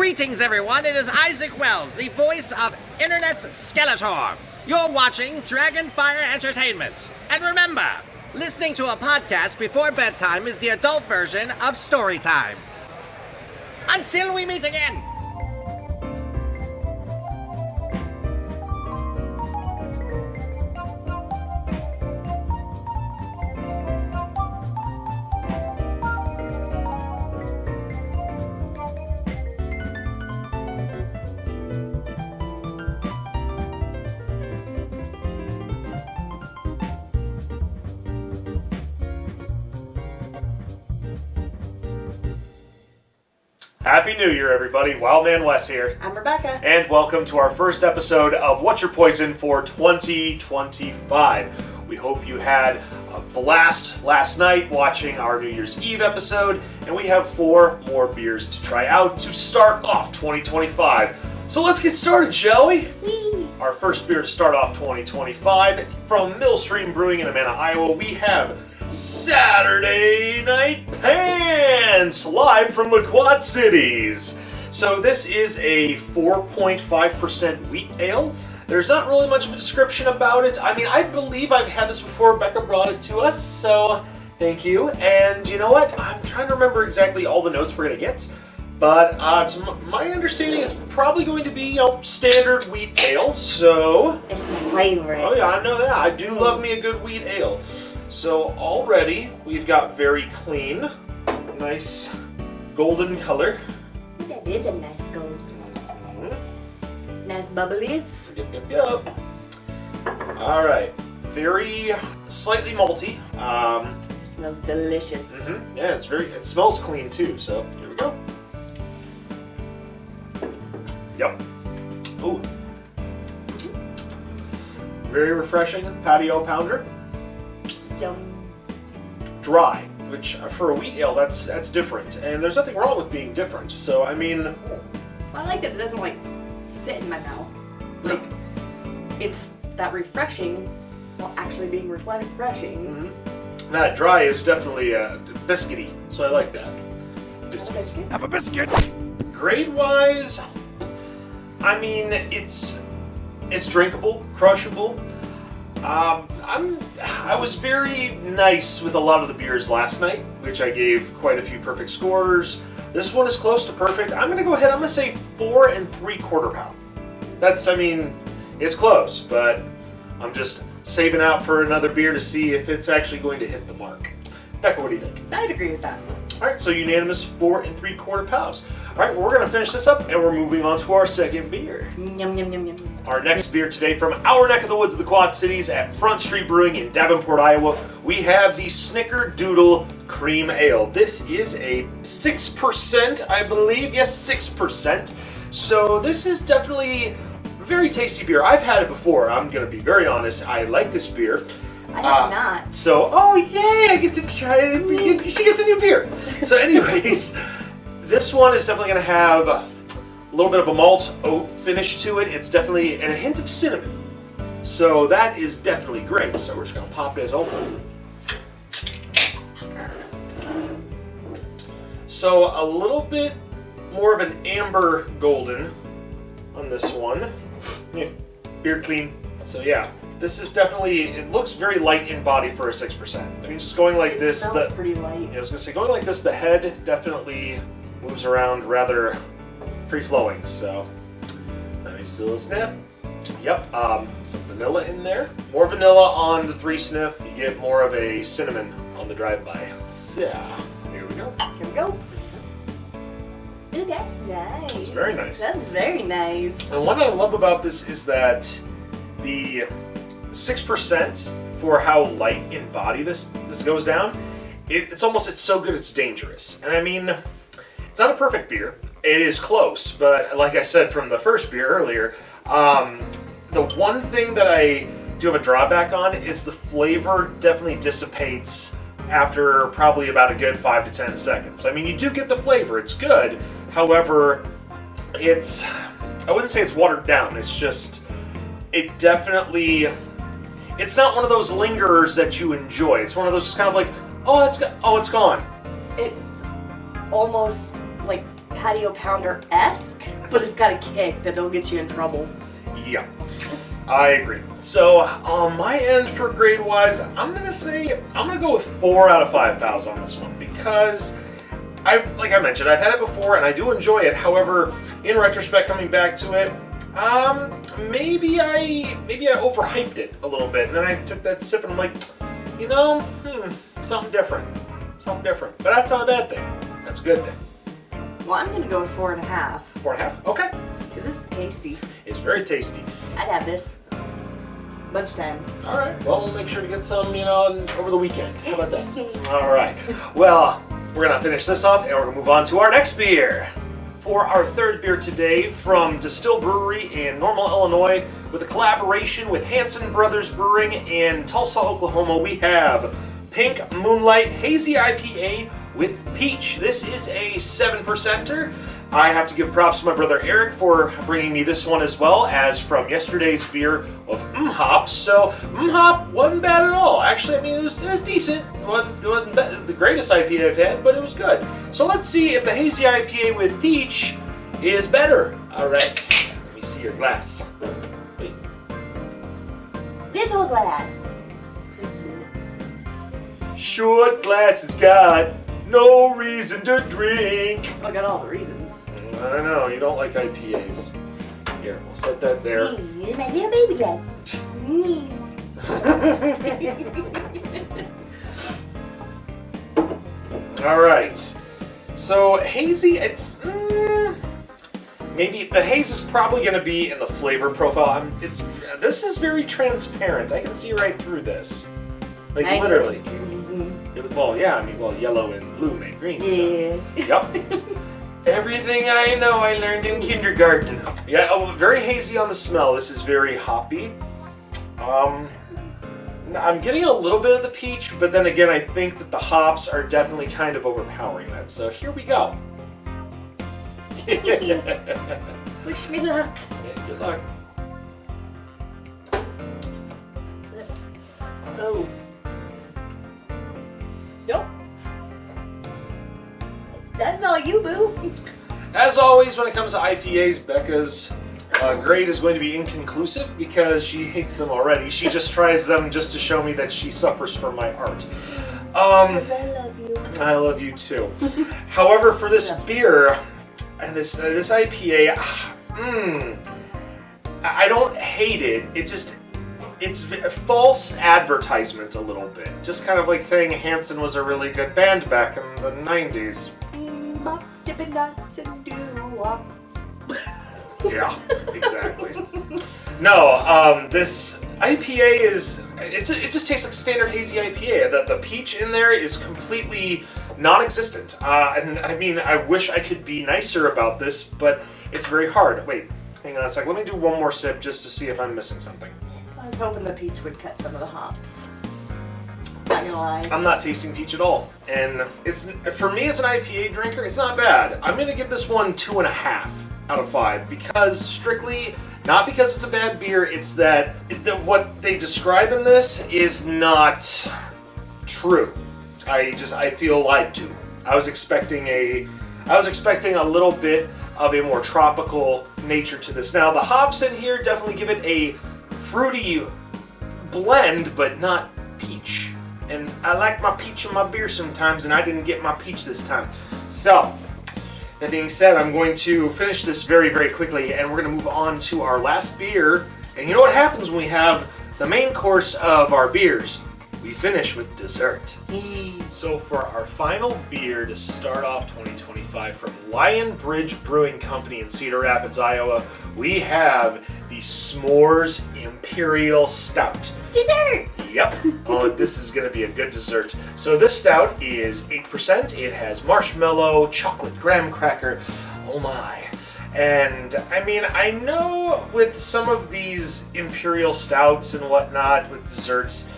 Greetings, everyone. It is Isaac Wells, the voice of Internet's Skeletor. You're watching Dragonfire Entertainment. And remember, listening to a podcast before bedtime is the adult version of story time. Until we meet again. Happy New Year, everybody. Wildman Wes here. I'm Rebecca. And welcome to our first episode of What's Your Poison for 2025. We hope you had a blast last night watching our New Year's Eve episode, and we have 4 more beers to try out to start off 2025. So let's get started, shall we? Whee! Our first beer to start off 2025 from Millstream Brewing in Amana, Iowa, we have Saturday Night Pants, live from the Quad Cities. So this is a 4.5% wheat ale. There's not really much of a description about it. I mean, I believe I've had this before. Becca brought it to us, so thank you. And you know what? I'm trying to remember exactly all the notes we're going to get. But to my understanding, it's probably going to be, standard wheat ale. So It's my favorite. Oh yeah, I know that. I do love me a good wheat ale. So already we've got very clean, nice golden color. That is a nice gold. Nice bubblies. Yep. All right, very slightly malty. Smells delicious. Yeah, it smells clean too. So here we go. Yep. Ooh. Very refreshing patio pounder. Yum. Dry, which for a wheat ale, that's different, and there's nothing wrong with being different. So I mean, Well, I like that it doesn't sit in my mouth. It's that refreshing while actually being refreshing. that dry is definitely biscuity, so I like that. Biscuits. Have a biscuit. Grade-wise, I mean, it's drinkable, crushable. I was very nice with a lot of the beers last night, which I gave quite a few perfect scores. This one is close to perfect. I'm going to go ahead, I'm going to say 4 3/4 pound. It's close, but I'm just saving out for another beer to see if it's actually going to hit the mark. Becca, what do you think? I'd agree with that. All right, so unanimous 4 3/4 pounds. All right, well, we're going to finish this up, and we're moving on to our second beer. Yum, yum, yum, yum. Our next beer today from our neck of the woods of the Quad Cities at Front Street Brewing in Davenport, Iowa, we have the Snickerdoodle Cream Ale. This is a 6%, I believe. Yes, 6%. So this is definitely a very tasty beer. I've had it before. I'm going to be very honest. I like this beer. I have not. So, oh yay, I get to try it. She gets a new beer. So anyways, this one is definitely going to have a little bit of a malt oat finish to it. It's definitely, and a hint of cinnamon. So that is definitely great. So we're just going to pop it open. So a little bit more of an amber golden on this one. Yeah, beer clean. So yeah. This is definitely, it looks very light in body for a 6%. I mean, just going like this. It smells pretty light. Yeah, I was going to say, going like this, the head definitely moves around rather free-flowing, so let me still sniff. Yep, some vanilla in there. More vanilla on the 3 sniff, you get more of a cinnamon on the drive-by. So, here we go. Here we go. Ooh, that's nice. It's very nice. That's very nice. And what I love about this is that the 6% for how light in body this goes down, it's so good it's dangerous. And I mean, it's not a perfect beer. It is close, but like I said from the first beer earlier, the one thing that I do have a drawback on is the flavor definitely dissipates after probably about a good 5 to 10 seconds. I mean, you do get the flavor, it's good. However, I wouldn't say it's watered down. It's just, it's not one of those lingerers that you enjoy. It's one of those just kind of like, it's gone. It's almost like patio pounder-esque, but it's got a kick that'll get you in trouble. Yeah, I agree. So on my end for grade-wise, I'm gonna go with 4 out of 5 pals on this one because like I mentioned, I've had it before and I do enjoy it. However, in retrospect, coming back to it, maybe I overhyped it a little bit, and then I took that sip and I'm like, you know, something different. But that's not a bad thing. That's a good thing. Well, I'm gonna go with 4.5. 4.5? Okay. Because this is tasty. It's very tasty. I'd have this a bunch of times. All right. Well, we'll make sure to get some, over the weekend. How about that? All right. Well, we're gonna finish this off, and we're gonna move on to our next beer. For our third beer today from Destihl Brewery in Normal, Illinois, with a collaboration with Hanson Brothers Brewing in Tulsa, Oklahoma, we have Pink Moonlight Hazy IPA with peach. This is a 7%er. I have to give props to my brother Eric for bringing me this one as well, as from yesterday's beer of Hop. So Hop wasn't bad at all. Actually, I mean, it was decent. It wasn't the greatest IPA I've had, but it was good. So let's see if the Hazy IPA with peach is better. All right, let me see your glass. Wait. Little glass. Short glass has got no reason to drink. I got all the reasons. I know, you don't like IPAs. Here, we'll set that there. My little baby glass. All right. So hazy, it's maybe the haze is probably going to be in the flavor profile. This is very transparent. I can see right through this, like literally. Well, yeah. I mean, yellow and blue make green. Yeah. So. Yep. Everything I know I learned in kindergarten. Yeah, very hazy on the smell. This is very hoppy. I'm getting a little bit of the peach, but then again, I think that the hops are definitely kind of overpowering that. So here we go. Wish me luck. Yeah, good luck. Oh. Nope. That's all you, boo. As always, when it comes to IPAs, Becca's grade is going to be inconclusive because she hates them already. She just tries them just to show me that she suffers from my art. Because I love you. I love you too. However, for this beer and this IPA, I don't hate it. It's false advertisement a little bit. Just kind of like saying Hanson was a really good band back in the 90s. Bop, dippin' dots and doo-wop. Yeah, exactly. No, this IPA it just tastes like a standard hazy IPA. The peach in there is completely non-existent. And I mean, I wish I could be nicer about this, but it's very hard. Wait, hang on a sec. Let me do one more sip just to see if I'm missing something. I was hoping the peach would cut some of the hops. Not gonna lie. I'm not tasting peach at all. And for me as an IPA drinker, it's not bad. I'm gonna give this one 2.5 out of 5 because strictly, not because it's a bad beer, it's that what they describe in this is not true. I feel lied to. I was expecting a little bit of a more tropical nature to this. Now the hops in here definitely give it a fruity blend, but not peach. And I like my peach in my beer sometimes, and I didn't get my peach this time. So, that being said, I'm going to finish this very, very quickly, and we're going to move on to our last beer. And you know what happens when we have the main course of our beers? We finish with dessert. So for our final beer to start off 2025 from Lion Bridge Brewing Company in Cedar Rapids, Iowa, we have the S'mores Imperial Stout. Dessert! Yep. Oh, this is going to be a good dessert. So this stout is 8%. It has marshmallow, chocolate, graham cracker. Oh my. And I mean, I know with some of these Imperial Stouts and whatnot with desserts,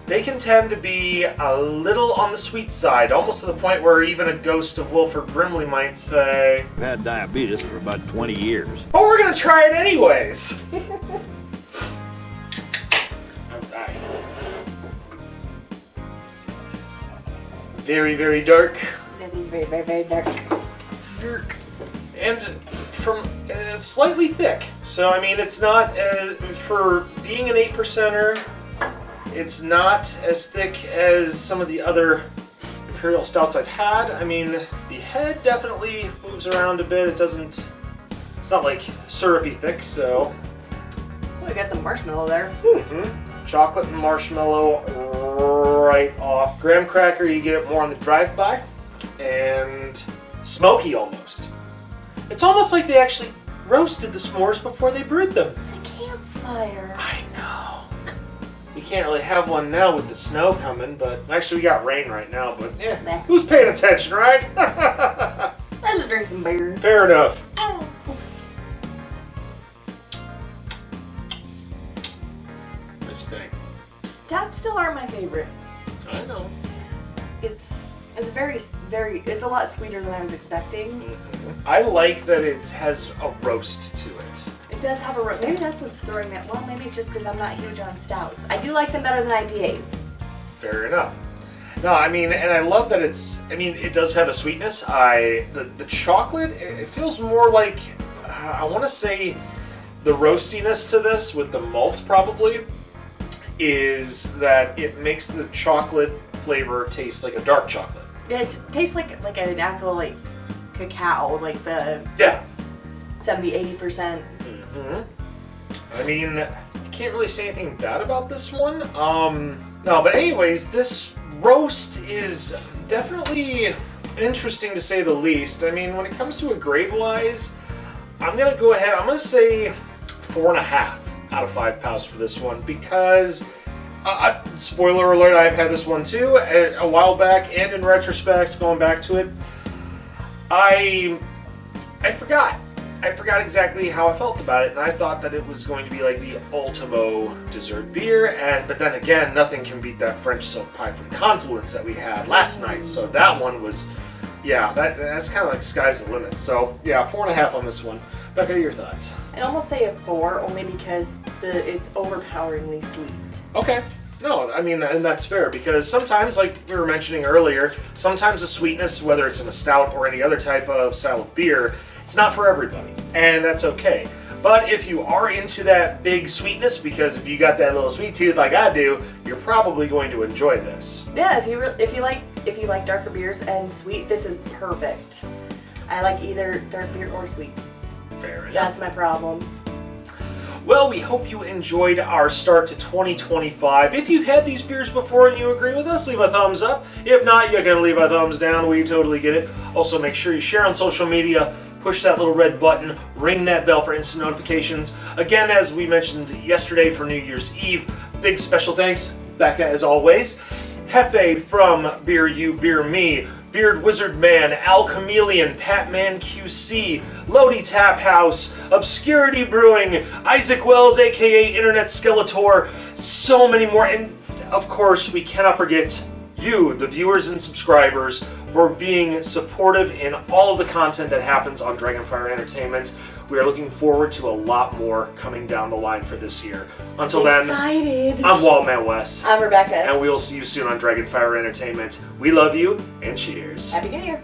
they can tend to be a little on the sweet side, almost to the point where even a ghost of Wilford Brimley might say, I've had diabetes for about 20 years. "Oh, we're gonna try it anyways." Alright. Very, very dark. That is very, very, very dark. Dark. and it's slightly thick. So I mean, it's not for being an 8%er. It's not as thick as some of the other Imperial Stouts I've had. I mean, the head definitely moves around a bit. It's not like syrupy thick, so. Oh, I got the marshmallow there. Mm-hmm. Chocolate and marshmallow right off. Graham cracker, you get it more on the drive-by. And smoky almost. It's almost like they actually roasted the s'mores before they brewed them. It's a campfire. I know. We can't really have one now with the snow coming, but actually we got rain right now, but yeah. Nah. Who's paying attention, right? Let's just drink some beer. Fair enough. What you think? Stouts still are my favorite. I know. It's it's a lot sweeter than I was expecting. I like that it has a roast to it. It does have a roast. Maybe that's what's throwing me. Well, maybe it's just because I'm not huge on stouts. I do like them better than IPAs. Fair enough. No, I mean, and I love that it does have a sweetness. The chocolate, it feels more like, I want to say the roastiness to this with the malts probably is that it makes the chocolate flavor taste like a dark chocolate. It tastes like an actual cacao, like the 70-80%. I mean, you can't really say anything bad about this one. No, but anyways, this roast is definitely interesting to say the least. I mean, when it comes to a grade-wise, I'm going to go ahead, I'm going to say 4.5 out of 5 pounds for this one because, spoiler alert, I've had this one too a while back, and in retrospect, going back to it, I forgot exactly how I felt about it, and I thought that it was going to be like the ultimo dessert beer, but then again, nothing can beat that French silk pie from Confluence that we had last night, so that one was, that's kind of like sky's the limit. So, 4.5 on this one. Becca, your thoughts? I'd almost say a 4, only because it's overpoweringly sweet. Okay. No, I mean, and that's fair, because sometimes, like we were mentioning earlier, sometimes the sweetness, whether it's in a stout or any other type of style of beer, it's not for everybody, and that's okay. But if you are into that big sweetness, because if you got that little sweet tooth like I do, you're probably going to enjoy this. Yeah, if you like darker beers and sweet, this is perfect. I like either dark beer or sweet. Fair enough. That's my problem. Well, we hope you enjoyed our start to 2025. If you've had these beers before and you agree with us, leave a thumbs up. If not, you can leave a thumbs down. We totally get it. Also, make sure you share on social media, push that little red button, ring that bell for instant notifications. Again, as we mentioned yesterday for New Year's Eve, big special thanks, Becca, as always. Hefe from Beer You, Beer Me, Beard Wizard Man, Al Chameleon, Patman QC, Lodi Tap House, Obscurity Brewing, Isaac Wells, aka Internet Skeletor, so many more, and of course we cannot forget you, the viewers and subscribers, for being supportive in all of the content that happens on Dragonfire Entertainment. We are looking forward to a lot more coming down the line for this year. Until then, I'm Wildman Wes. I'm Rebecca. And we will see you soon on Dragonfire Entertainment. We love you, and cheers. Happy New Year.